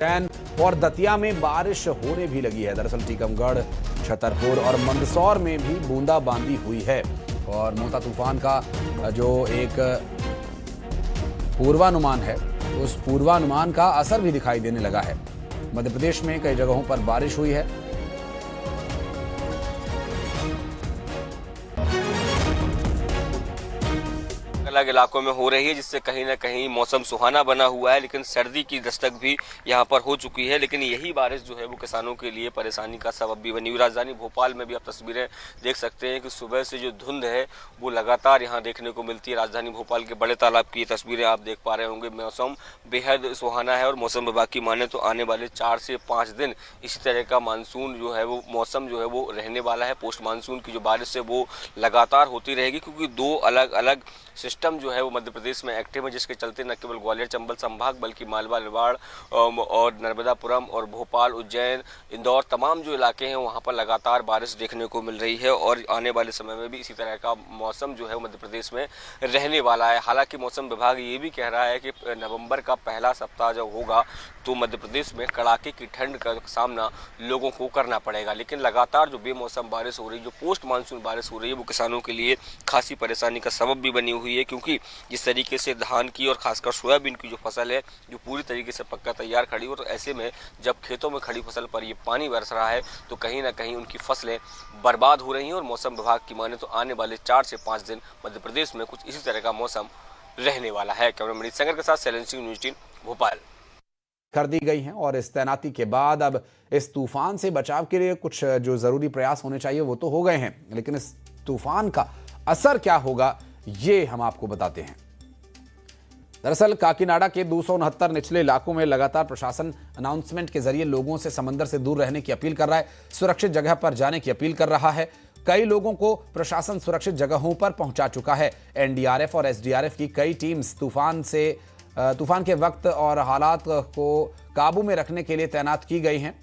उज्जैन और दतिया में बारिश होने भी लगी है। दरअसल टीकमगढ़, छतरपुर और मंदसौर में भी बूंदाबांदी हुई है और मोता तूफान का जो एक पूर्वानुमान है, उस पूर्वानुमान का असर भी दिखाई देने लगा है। मध्य प्रदेश में कई जगहों पर बारिश हुई है। अलग इलाकों में हो रही है, जिससे कहीं ना कहीं मौसम सुहाना बना हुआ है, लेकिन सर्दी की दस्तक भी यहां पर हो चुकी है। लेकिन यही बारिश जो है वो किसानों के लिए परेशानी का सबब भी बनी हुई। राजधानी भोपाल में भी आप तस्वीरें देख सकते हैं कि सुबह से जो धुंध है वो लगातार यहां देखने को मिलती है। राजधानी भोपाल के बड़े तालाब की तस्वीरें आप देख पा रहे होंगे। मौसम बेहद सुहाना है और मौसम विभाग की माने तो आने वाले 4 से 5 दिन इसी तरह का मानसून जो है वो मौसम जो है वो रहने वाला है। पोस्ट मानसून की जो बारिश है वो लगातार होती रहेगी, क्योंकि 2 अलग अलग सिस्टम जो है वो मध्य प्रदेश में एक्टिव है, जिसके चलते न केवल ग्वालियर चंबल संभाग बल्कि मालवा, निवाड़ और नर्मदापुरम और भोपाल, उज्जैन, इंदौर तमाम जो इलाके हैं वहां पर लगातार बारिश देखने को मिल रही है और आने वाले समय में भी इसी तरह का मौसम जो है मध्य प्रदेश में रहने वाला है। हालांकि मौसम विभाग ये भी कह रहा है कि नवंबर का पहला सप्ताह जब होगा तो मध्य प्रदेश में कड़ाके की ठंड का सामना लोगों को करना पड़ेगा। लेकिन लगातार जो बेमौसम बारिश हो रही है, जो पोस्ट मानसून बारिश हो रही है, वो किसानों के लिए खासी परेशानी का सबब भी बनी हुई है, क्योंकि जिस तरीके से धान की और खासकर सोयाबीन की जो फसल है जो पूरी तरीके से पक्का तैयार खड़ी हो, तो ऐसे में जब खेतों में खड़ी फसल पर ये पानी बरस रहा है तो कहीं ना कहीं उनकी फसलें बर्बाद हो रही हैं। और मौसम विभाग की माने तो आने वाले 4 से 5 दिन मध्य प्रदेश में कुछ इसी तरह का मौसम रहने वाला है। कैमरामैन संगर के साथ शैलेंद्र सिंह, न्यूज़ 18 भोपाल कर दी गई हैं और इस तैनाती के बाद अब इस तूफान से बचाव के लिए कुछ जो जरूरी प्रयास होने चाहिए वो तो हो गए हैं, लेकिन इस तूफान का असर क्या होगा ये हम आपको बताते हैं। दरअसल काकीनाडा के 269 निचले इलाकों में लगातार प्रशासन अनाउंसमेंट के जरिए लोगों से समंदर से दूर रहने की अपील कर रहा है, सुरक्षित जगह पर जाने की अपील कर रहा है। कई लोगों को प्रशासन सुरक्षित जगहों पर पहुंचा चुका है। एनडीआरएफ और एसडीआरएफ की कई टीम्स तूफान के वक्त और हालात को काबू में रखने के लिए तैनात की गई हैं।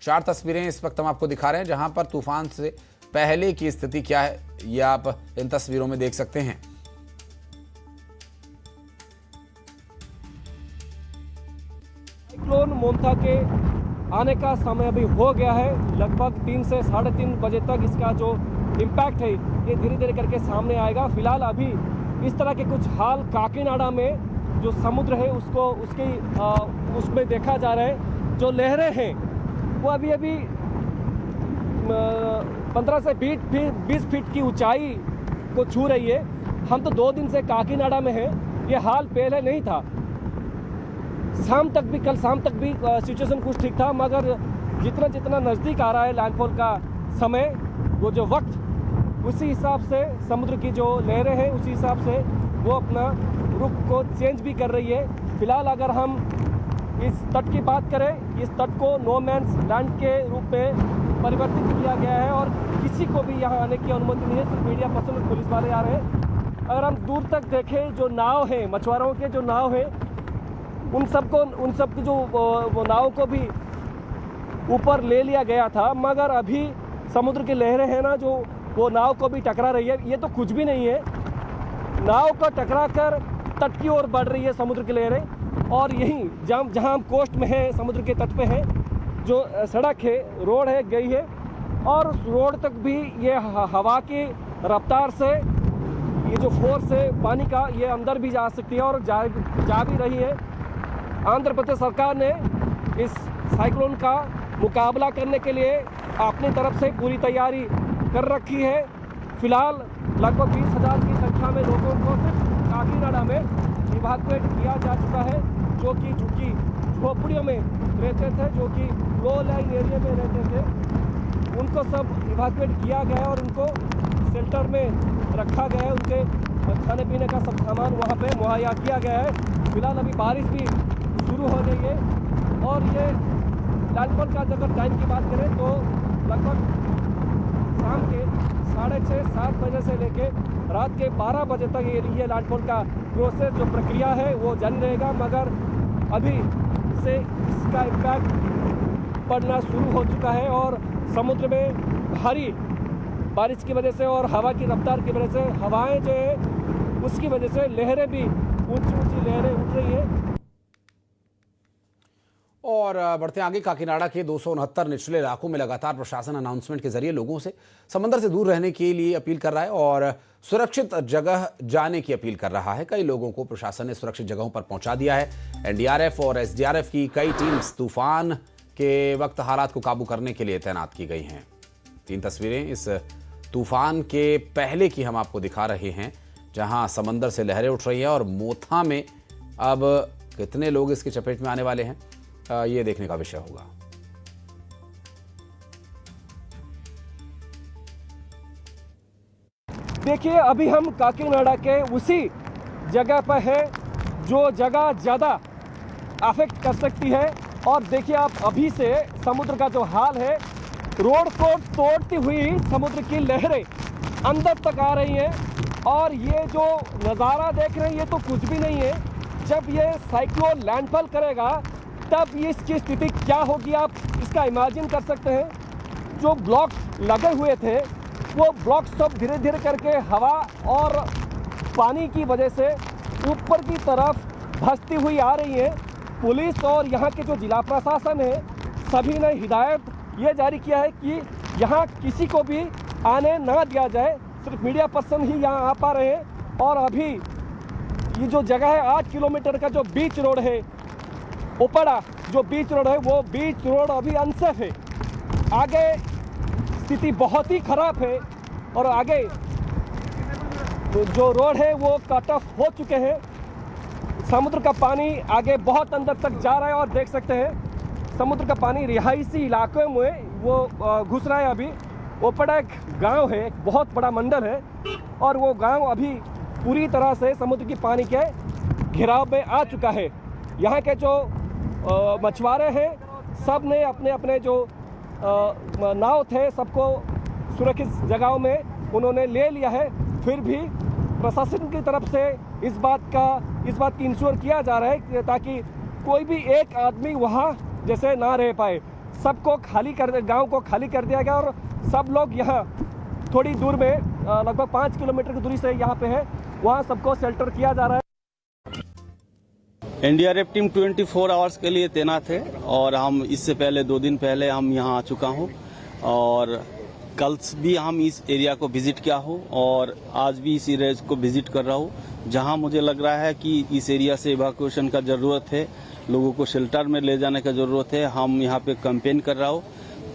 4 तस्वीरें इस वक्त हम आपको दिखा रहे हैं जहां पर तूफान से पहले की स्थिति क्या है यह आप इन तस्वीरों में देख सकते हैं। साइक्लोन मोंथा के आने का समय अभी हो गया है। लगभग 3 से 3:30 बजे तक इसका जो इम्पैक्ट है ये धीरे धीरे करके सामने आएगा। फिलहाल अभी इस तरह के कुछ हाल काकीनाडा में जो समुद्र है उसमें देखा जा रहा है। जो लहरें हैं वो अभी 15 से 20 फीट की ऊंचाई को छू रही है। हम तो 2 दिन से काकीनाडा में हैं, ये हाल पहले नहीं था। कल शाम तक भी सिचुएशन कुछ ठीक था, मगर जितना नज़दीक आ रहा है लैंडफॉल का समय, वो जो वक्त, उसी हिसाब से समुद्र की जो लहरें हैं उसी हिसाब से वो अपना रुख को चेंज भी कर रही है। फिलहाल अगर हम इस तट की बात करें, इस तट को नो मैन्स लैंड के रूप में परिवर्तित किया गया है और किसी को भी यहाँ आने की अनुमति नहीं है, सिर्फ मीडिया पर्सन और पुलिस वाले आ रहे हैं। अगर हम दूर तक देखें, जो नाव है, मछुआरों के जो नाव है, उन सब की जो वो नाव को भी ऊपर ले लिया गया था, मगर अभी समुद्र की लहरें हैं ना जो वो नाव को भी टकरा रही है। ये तो कुछ भी नहीं है, नाव को टकरा कर तट की ओर बढ़ रही है समुद्र की लहरें। और यहीं जहां हम कोस्ट में हैं, समुद्र के तट पे हैं, जो सड़क है, रोड है, गई है और उस रोड तक भी ये हवा की रफ्तार से ये जो फोर्स है पानी का, ये अंदर भी जा सकती है और जा भी रही है। आंध्र प्रदेश सरकार ने इस साइक्लोन का मुकाबला करने के लिए अपनी तरफ से पूरी तैयारी कर रखी है। फिलहाल लगभग 20,000 की संख्या में लोगों को सिर्फ काकीनाडा में इवैक्यूएट किया जा चुका है, जो कि झोपड़ियों में रहते थे, जो कि लो लाइन एरिया में रहते थे, उनको सब इवैक्यूएट किया गया है और उनको शेल्टर में रखा गया है। उनके खाने पीने का सब सामान वहाँ पे मुहैया किया गया है। फिलहाल अभी बारिश भी शुरू हो गई है और ये लैंडफॉल का अगर टाइम की बात करें तो लगभग शाम के 6:30-7 बजे से लेके रात के 12 बजे तक ये लैंडफॉल का प्रोसेस जो प्रक्रिया है वो जारी रहेगा। मगर अभी से इसका इम्पैक्ट पड़ना शुरू हो चुका है और समुद्र में भारी बारिश की वजह से और हवा की रफ्तार की वजह से हवाएं जो है उसकी वजह से लहरें भी ऊंची ऊंची लहरें उठ रही है। और बढ़ते आगे, काकीनाडा के 269 निचले इलाकों में लगातार प्रशासन अनाउंसमेंट के जरिए लोगों से समंदर से दूर रहने के लिए अपील कर रहा है और सुरक्षित जगह जाने की अपील कर रहा है। कई लोगों को प्रशासन ने सुरक्षित जगहों पर पहुंचा दिया है। एनडीआरएफ और एसडीआरएफ की कई टीम्स तूफान के वक्त हालात को काबू करने के लिए तैनात की गई हैं। 3 तस्वीरें इस तूफान के पहले की हम आपको दिखा रहे हैं, जहां समंदर से लहरें उठ रही हैं और मोथा में अब कितने लोग इसकी चपेट में आने वाले हैं, ये देखने का विषय होगा। देखिए, अभी हम काकीनाडा के उसी जगह पर है जो जगह ज़्यादा अफेक्ट कर सकती है। और देखिए आप, अभी से समुद्र का जो हाल है, रोड को तोड़ती हुई समुद्र की लहरें अंदर तक आ रही हैं। और ये जो नज़ारा देख रहे हैं, ये तो कुछ भी नहीं है। जब ये साइक्लोन लैंडफॉल करेगा तब इसकी स्थिति क्या होगी, आप इसका इमेजिन कर सकते हैं। जो ब्लॉक्स लगे हुए थे, वो ब्लॉक्स सब धीरे धीरे करके हवा और पानी की वजह से ऊपर की तरफ धंसती हुई आ रही है। पुलिस और यहाँ के जो जिला प्रशासन है, सभी ने हिदायत ये जारी किया है कि यहाँ किसी को भी आने ना दिया जाए, सिर्फ मीडिया पर्सन ही यहाँ आ पा रहे हैं। और अभी ये जो जगह है, 8 किलोमीटर का जो बीच रोड है, ओपड़ा जो बीच रोड है, वो बीच रोड अभी अनसेफ है। आगे स्थिति बहुत ही खराब है और आगे जो रोड है वो कट ऑफ हो चुके हैं। समुद्र का पानी आगे बहुत अंदर तक जा रहा है और देख सकते हैं समुद्र का पानी रिहायशी इलाकों में वो घुस रहा है। अभी ओपड़ा एक गांव है, एक बहुत बड़ा मंडल है और वो गांव अभी पूरी तरह से समुद्र की पानी के घेराव में आ चुका है। यहाँ के जो मछुआरे हैं, सब ने अपने अपने जो नाव थे, सबको सुरक्षित जगहों में उन्होंने ले लिया है। फिर भी प्रशासन की तरफ से इस बात की इंश्योर किया जा रहा है ताकि कोई भी एक आदमी वहाँ जैसे ना रह पाए। सबको गांव को खाली कर दिया गया और सब लोग यहाँ थोड़ी दूर में लगभग 5 किलोमीटर की दूरी से यहाँ पे है, वहाँ सबको शेल्टर किया जा रहा है। एनडीआरएफ टीम 24 आवर्स के लिए तैनात है और हम इससे पहले 2 दिन पहले हम यहाँ आ चुका हूँ और कल भी हम इस एरिया को विजिट किया हूँ और आज भी इस एरिया को विजिट कर रहा हूँ, जहाँ मुझे लग रहा है कि इस एरिया से इवैक्यूएशन का ज़रूरत है, लोगों को शेल्टर में ले जाने का ज़रूरत है। हम यहाँ पे कैंपेन कर रहा हूँ।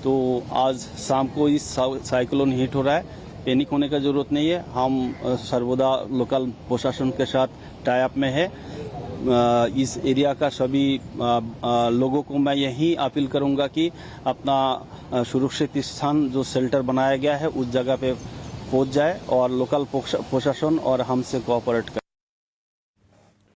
तो आज शाम को इस साइक्लोन हिट हो रहा है, पैनिक होने का ज़रूरत नहीं है। हम सर्वदा लोकल प्रशासन के साथ टाई अप में है। इस एरिया का सभी लोगों को मैं यही अपील करूंगा कि अपना सुरक्षित स्थान जो शेल्टर बनाया गया है उस जगह पे पहुंच जाए और लोकल प्रशासन और हमसे कोऑपरेट करें।